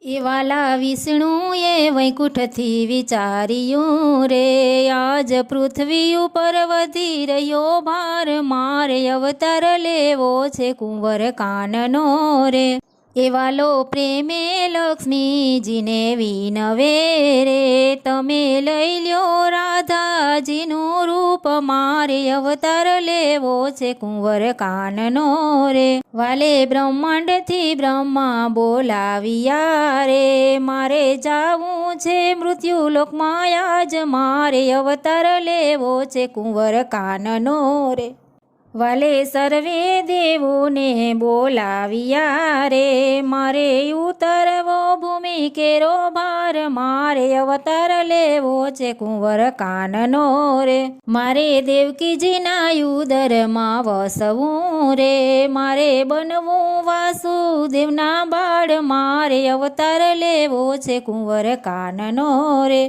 એવાલા વિષ્ણુએ વૈકુંઠથી વિચાર્યું રે, આજ પૃથ્વી ઉપર વધી રહ્યો ભાર, મારે અવતાર લેવો છે કુંવર કાનનો રે. એવાલો પ્રેમે લક્ષ્મીજીને વિનવે રે, તમે લઈ લ્યો રાધાજીનું રૂપ, મારે અવતાર લેવો છે કુંવર કાનનો રે. વાલે બ્રહ્માંડથી બ્રહ્મા બોલાવ્યા રે, મારે જાવું છે મૃત્યુલોકમાં આજ, મારે અવતાર લેવો છે કુંવર કાનનો રે. વાલે સર્વે દેવોને બોલાવ્યા રે, મારે ઉતરવો ભૂમિ કેરો ભાર, મારે અવતાર લેવો છે કુંવર કાનનો રે. મારે દેવકીજીના ઉદરમાં વસવું રે, મારે બનવું વાસુદેવના બાળ, મારે અવતાર લેવો છે કુંવર કાનનો રે.